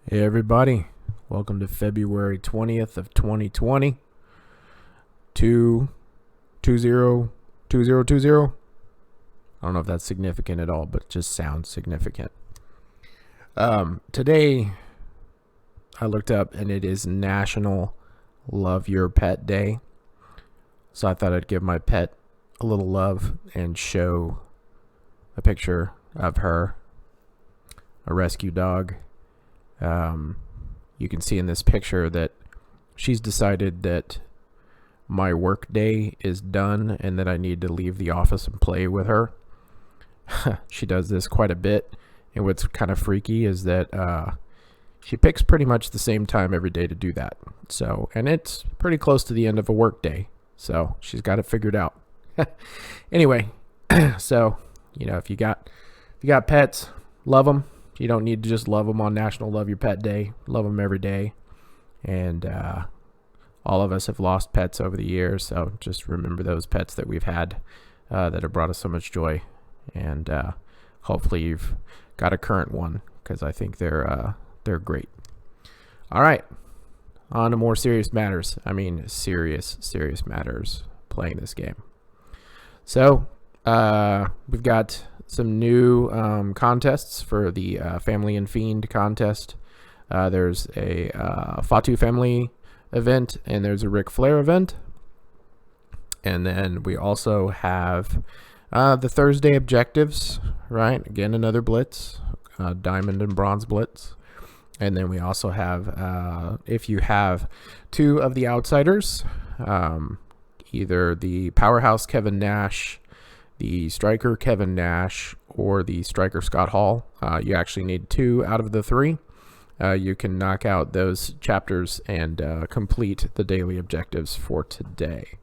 Hey everybody, welcome to February 20th of 2020, 2020. I don't know if that's significant at all, but it just sounds significant. Today I looked up and it is National Love Your Pet Day. So I thought I'd give my pet a little love and show a picture of her, a rescue dog. You can see in this picture that she's decided that my work day is done and that I need to leave the office and play with her. She does this quite a bit, and what's kind of freaky is that she picks pretty much the same time every day to do that. So, and it's pretty close to the end of a work day, so she's got it figured out. Anyway, so if you got pets, love them. You don't need to just love them on National Love Your Pet Day. Love them every day. And all of us have lost pets over the years, so just remember those pets that we've had that have brought us so much joy. And hopefully you've got a current one, because I think they're great. All right, on to more serious matters. I mean, serious matters playing this game. So we've got some new contests for the Family and Fiend contest. There's a Fatu family event, and there's a Ric Flair event. And then we also have the Thursday objectives, right? Again, another blitz, diamond and bronze blitz. And then we also have, if you have two of the outsiders, either the powerhouse Kevin Nash, the striker Kevin Nash, or the striker Scott Hall. You actually need two out of the three. You can knock out those chapters and complete the daily objectives for today.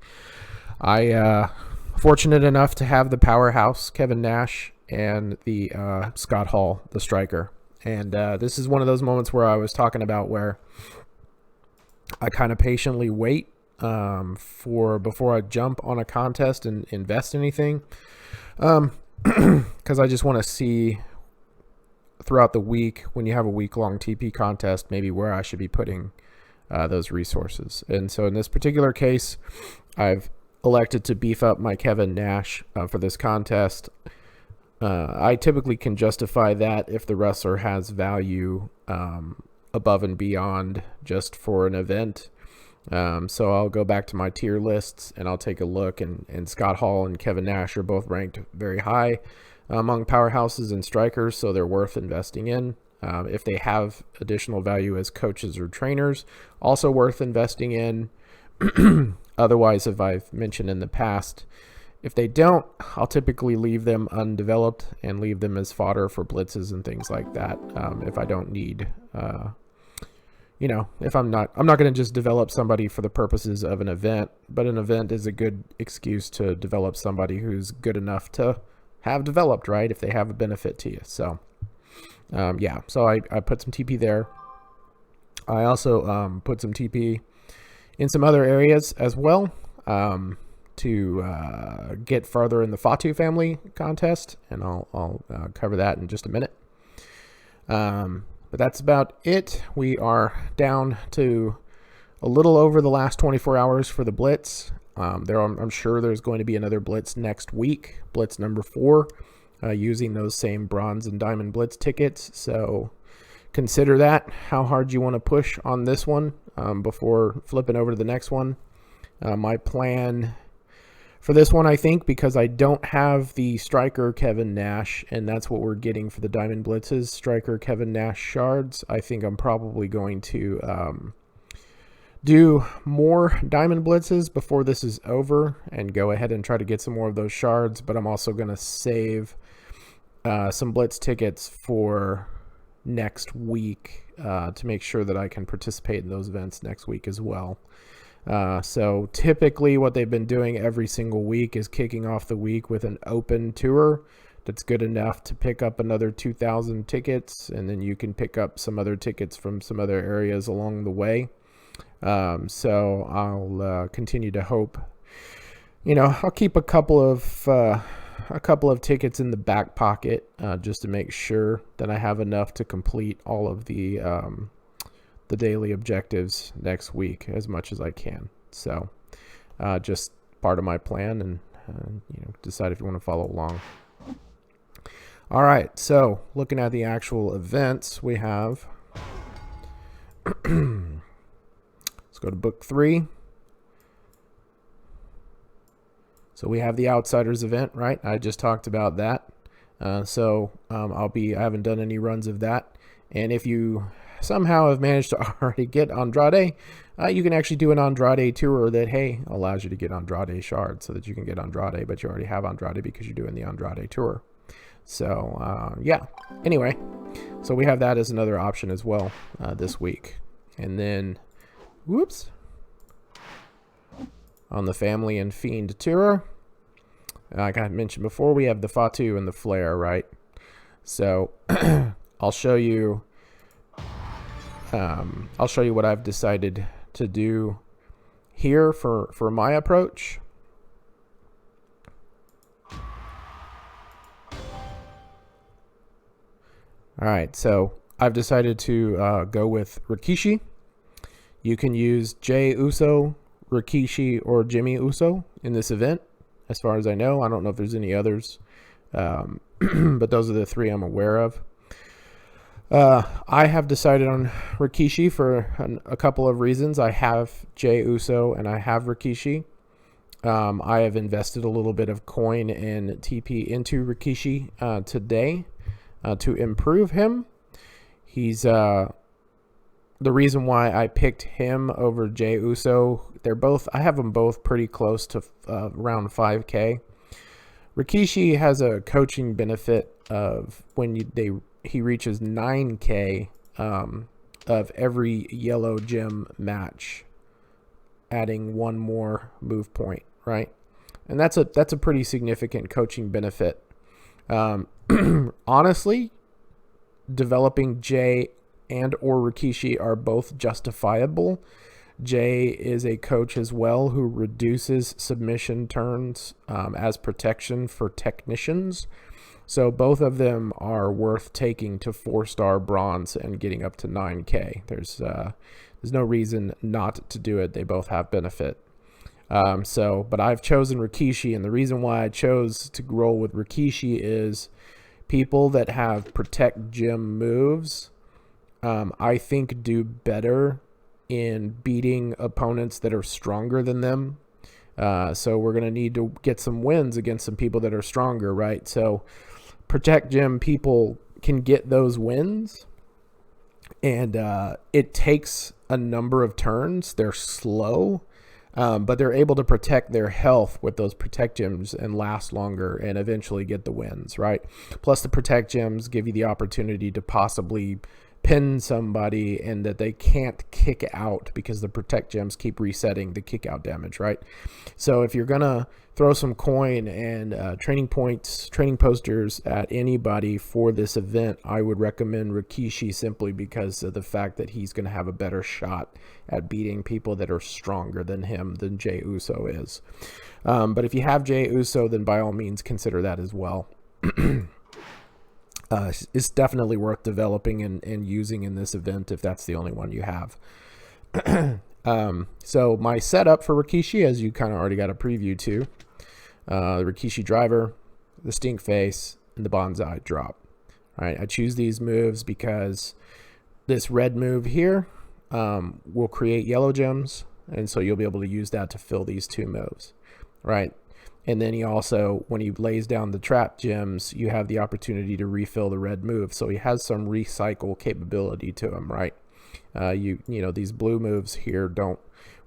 I fortunate enough to have the powerhouse Kevin Nash and the Scott Hall, the striker. And this is one of those moments where I was talking about where I kind of patiently wait for before I jump on a contest and invest anything, because I just want to see throughout the week, when you have a week-long TP contest, maybe where I should be putting those resources. And so in this particular case, I've elected to beef up my Kevin Nash for this contest. I typically can justify that if the wrestler has value above and beyond just for an event. So I'll go back to my tier lists and I'll take a look, and Scott Hall and Kevin Nash are both ranked very high among powerhouses and strikers, so they're worth investing in. If they have additional value as coaches or trainers, also worth investing in. Otherwise, if I've mentioned in the past, if they don't, I'll typically leave them undeveloped and leave them as fodder for blitzes and things like that. If I don't need if I'm not going to just develop somebody for the purposes of an event, but an event is a good excuse to develop somebody who's good enough to have developed, right? If they have a benefit to you. So, so I put some TP there. I also put some TP in some other areas as well to get farther in the Fatu family contest, and I'll cover that in just a minute. But that's about it. We are down to a little over the last 24 hours for the blitz. I'm sure there's going to be another blitz next week, blitz number 4, using those same bronze and diamond blitz tickets. So consider that, how hard you want to push on this one before flipping over to the next one. My plan for this one, I think, because I don't have the striker Kevin Nash, and that's what we're getting for the diamond blitzes, striker Kevin Nash shards, I think I'm probably going to do more diamond blitzes before this is over and go ahead and try to get some more of those shards. But I'm also going to save some blitz tickets for next week to make sure that I can participate in those events next week as well. So typically what they've been doing every single week is kicking off the week with an open tour that's good enough to pick up another 2,000 tickets, and then you can pick up some other tickets from some other areas along the way. So I'll continue to hope, I'll keep a couple of a couple of tickets in the back pocket just to make sure that I have enough to complete all of the daily objectives next week as much as I can. So just part of my plan, and decide if you want to follow along. All right, so looking at the actual events, we have let's go to book 3. So we have the Outsiders event, right? I just talked about that. I haven't done any runs of that. And if you somehow have managed to already get Andrade, you can actually do an Andrade tour that, allows you to get Andrade shards so that you can get Andrade, but you already have Andrade because you're doing the Andrade tour. So, Anyway, so we have that as another option as well this week. And then, on the Family and Fiend tour, like I mentioned before, we have the Fatu and the Flare, right? So I'll show you what I've decided to do here for my approach. All right, so I've decided to go with Rikishi. You can use Jey Uso, Rikishi, or Jimmy Uso in this event, as far as I know. I don't know if there's any others, but those are the 3 I'm aware of. I have decided on Rikishi for a couple of reasons. I have Jey Uso and I have Rikishi. I have invested a little bit of coin and TP into Rikishi today to improve him. He's the reason why I picked him over Jey Uso. I have them both pretty close to around 5K. Rikishi has a coaching benefit of when he reaches 9K of every yellow gem match, adding 1 more move point, right? And that's a pretty significant coaching benefit. Honestly, developing Jey and or Rikishi are both justifiable. Jey is a coach as well who reduces submission turns as protection for technicians. So both of them are worth taking to 4-star bronze and getting up to 9K. There's no reason not to do it. They both have benefit. But I've chosen Rikishi, and the reason why I chose to roll with Rikishi is people that have protect gym moves, I think do better in beating opponents that are stronger than them. So we're going to need to get some wins against some people that are stronger, right? So protect gym people can get those wins, and it takes a number of turns. They're slow, but they're able to protect their health with those protect gems and last longer and eventually get the wins, right? Plus the protect gems give you the opportunity to possibly pin somebody and that they can't kick out because the protect gems keep resetting the kick out damage, right? So if you're gonna throw some coin and training points, training posters at anybody for this event, I would recommend Rikishi simply because of the fact that he's gonna have a better shot at beating people that are stronger than him than Jey Uso is. But if you have Jey Uso, then by all means consider that as well. It's definitely worth developing and using in this event if that's the only one you have. So my setup for Rikishi, as you kind of already got a preview to, the Rikishi driver, the stink face, and the bonsai drop. All right, I choose these moves because this red move here will create yellow gems, and so you'll be able to use that to fill these 2 moves, right? And then he also, when he lays down the trap gems, you have the opportunity to refill the red move. So he has some recycle capability to him, right? These blue moves here don't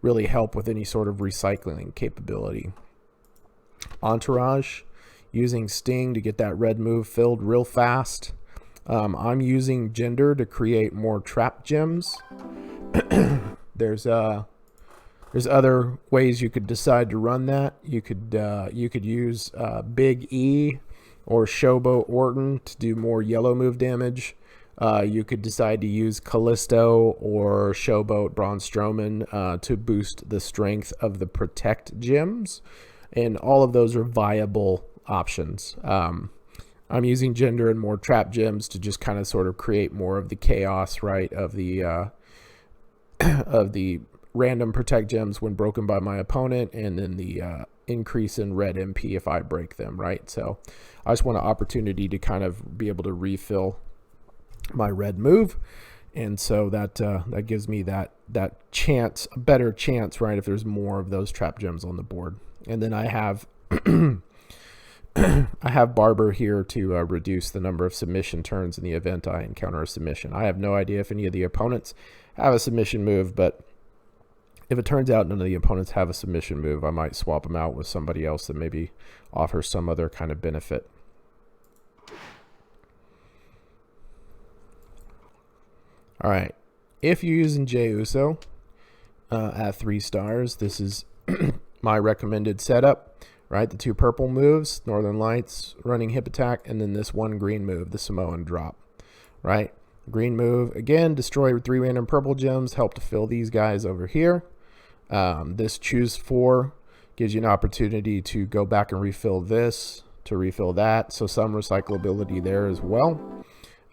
really help with any sort of recycling capability. Entourage, using Sting to get that red move filled real fast. I'm using Gender to create more trap gems. There's other ways you could decide to run that. You could use Big E or Showboat Orton to do more yellow move damage. You could decide to use Callisto or Showboat Braun Strowman to boost the strength of the protect gems. And all of those are viable options. I'm using gender and more trap gems to just kind of sort of create more of the chaos, right, of the of the random protect gems when broken by my opponent, and then the increase in red MP if I break them, right? So I just want an opportunity to kind of be able to refill my red move, and so that that gives me that chance, a better chance, right, if there's more of those trap gems on the board. And then I have I have Barber here to reduce the number of submission turns in the event I encounter a submission. I have no idea if any of the opponents have a submission move, but if it turns out none of the opponents have a submission move, I might swap them out with somebody else that maybe offers some other kind of benefit. All right, if you're using Jey Uso at 3 stars, this is my recommended setup. Right, the 2 purple moves, Northern Lights, running hip attack, and then this 1 green move, the Samoan drop. Right, green move, again, destroy 3 random purple gems, help to fill these guys over here. This choose 4 gives you an opportunity to go back and refill this, to refill that, so some recyclability there as well.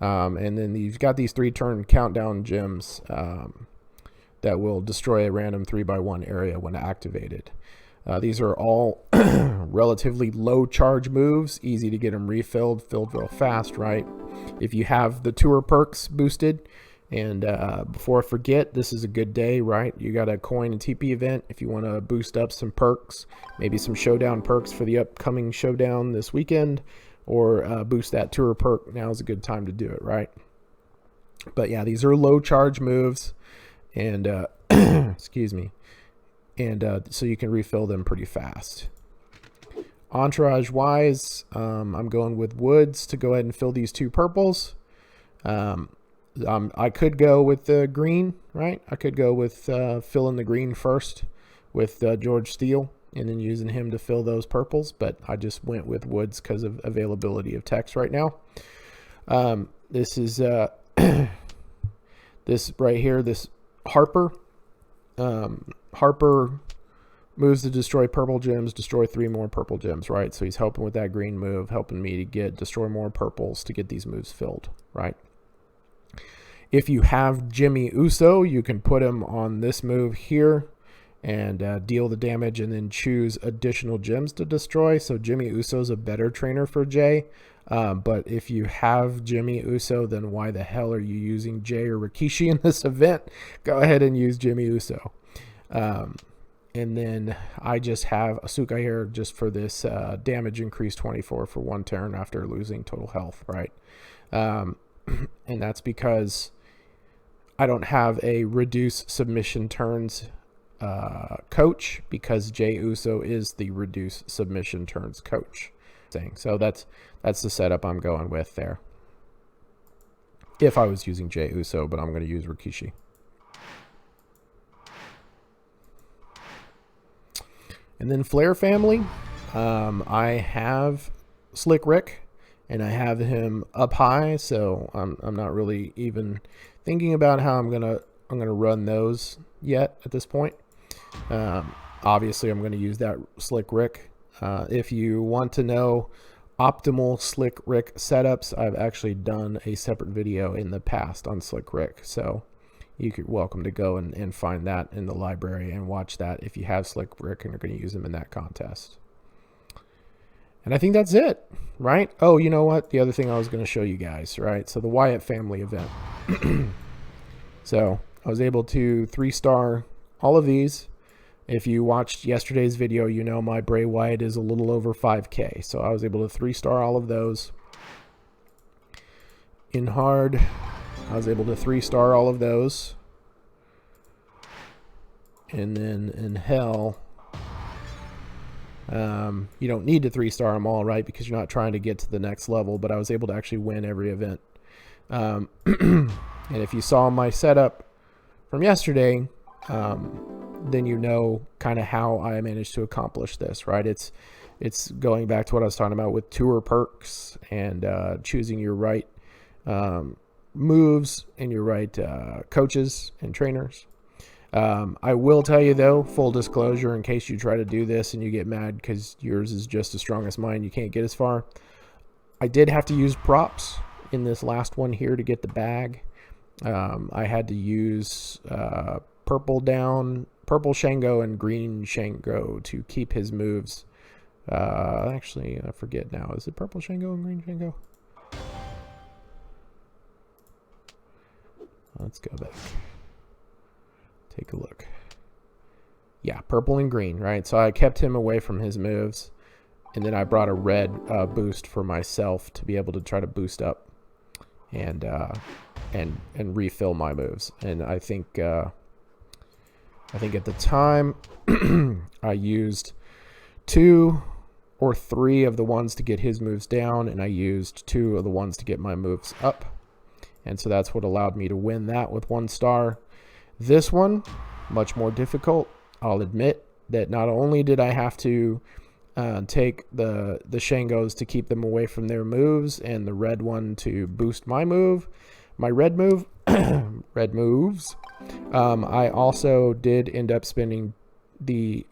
And then you've got these 3 turn countdown gems that will destroy a random 3x1 area when activated. These are all relatively low charge moves, easy to get them refilled, filled real fast, right? If you have the tour perks boosted, and before I forget, this is a good day, right? You got a coin and TP event if you want to boost up some perks, maybe some showdown perks for the upcoming showdown this weekend, or boost that tour perk. Now is a good time to do it, right? But yeah, these are low charge moves, and excuse me. And so you can refill them pretty fast. Entourage wise, I'm going with Woods to go ahead and fill these 2 purples. I could go with the green, right? I could go with filling the green first with George Steele, and then using him to fill those purples, but I just went with Woods because of availability of text right now. This is this right here, this Harper. Harper moves to destroy purple gems, destroy 3 more purple gems, right? So he's helping with that green move, helping me to destroy more purples to get these moves filled, right? If you have Jimmy Uso, you can put him on this move here and deal the damage and then choose additional gems to destroy. So Jimmy Uso is a better trainer for Jey. But if you have Jimmy Uso, then why the hell are you using Jey or Rikishi in this event? Go ahead and use Jimmy Uso. And then I just have Asuka here just for this damage increase 24 for 1 turn after losing total health, right? And that's because I don't have a reduce submission turns coach, because Jey Uso is the reduce submission turns coach. So that's the setup I'm going with there. If I was using Jey Uso, but I'm going to use Rikishi. And then Flair family, I have Slick Rick, and I have him up high, so I'm not really even thinking about how I'm gonna run those yet at this point. Obviously, I'm going to use that Slick Rick. If you want to know optimal Slick Rick setups, I've actually done a separate video in the past on Slick Rick, so you're welcome to go and find that in the library and watch that if you have Slick Rick and you're going to use them in that contest. And I think that's it, right? Oh, you know what? The other thing I was going to show you guys, right? So the Wyatt family event. So I was able to 3-star all of these. If you watched yesterday's video, you know my Bray Wyatt is a little over 5K. So I was able to 3-star all of those. In hard, I was able to 3-star all of those. And then in hell, you don't need to 3-star them all, right? Because you're not trying to get to the next level. But I was able to actually win every event. And if you saw my setup from yesterday, then you know kind of how I managed to accomplish this, right? It's going back to what I was talking about with tour perks and choosing your right moves and your right coaches and trainers. I will tell you, though, full disclosure, in case you try to do this and you get mad because yours is just as strong as mine, you can't get as far. I did have to use props in this last one here to get the bag. I had to use purple Shango and green Shango to keep his moves. Actually, I forget now. Is it purple Shango and green Shango? Let's go back. Take a look. Yeah, purple and green, right? So I kept him away from his moves. And then I brought a red boost for myself to be able to try to boost up and refill my moves. And I think at the time I used 2 or 3 of the ones to get his moves down, and I used 2 of the ones to get my moves up. And so that's what allowed me to win that with 1 star. This one, much more difficult. I'll admit that not only did I have to take the Shangos to keep them away from their moves, and the red one to boost my red move, red moves. I also did end up spending the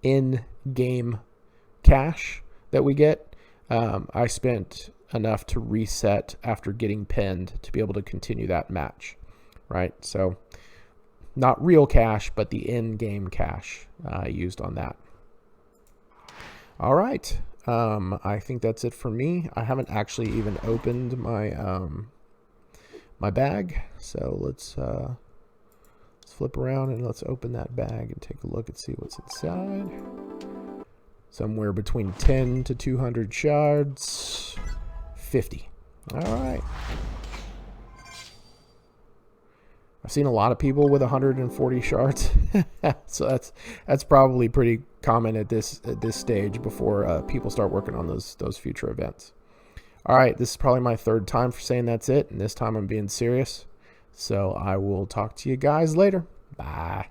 in-game cash that we get. I spent enough to reset after getting pinned to be able to continue that match, right? So not real cash, but the in-game cash I used on that. All right. I think that's it for me. I haven't actually even opened my my bag, so let's flip around and let's open that bag and take a look and see what's inside. Somewhere between 10 to 200 shards. 50. All right. I've seen a lot of people with 140 shards, so that's probably pretty common at this stage before people start working on those future events. All right, this is probably my 3rd time for saying that's it, and this time I'm being serious. So I will talk to you guys later. Bye.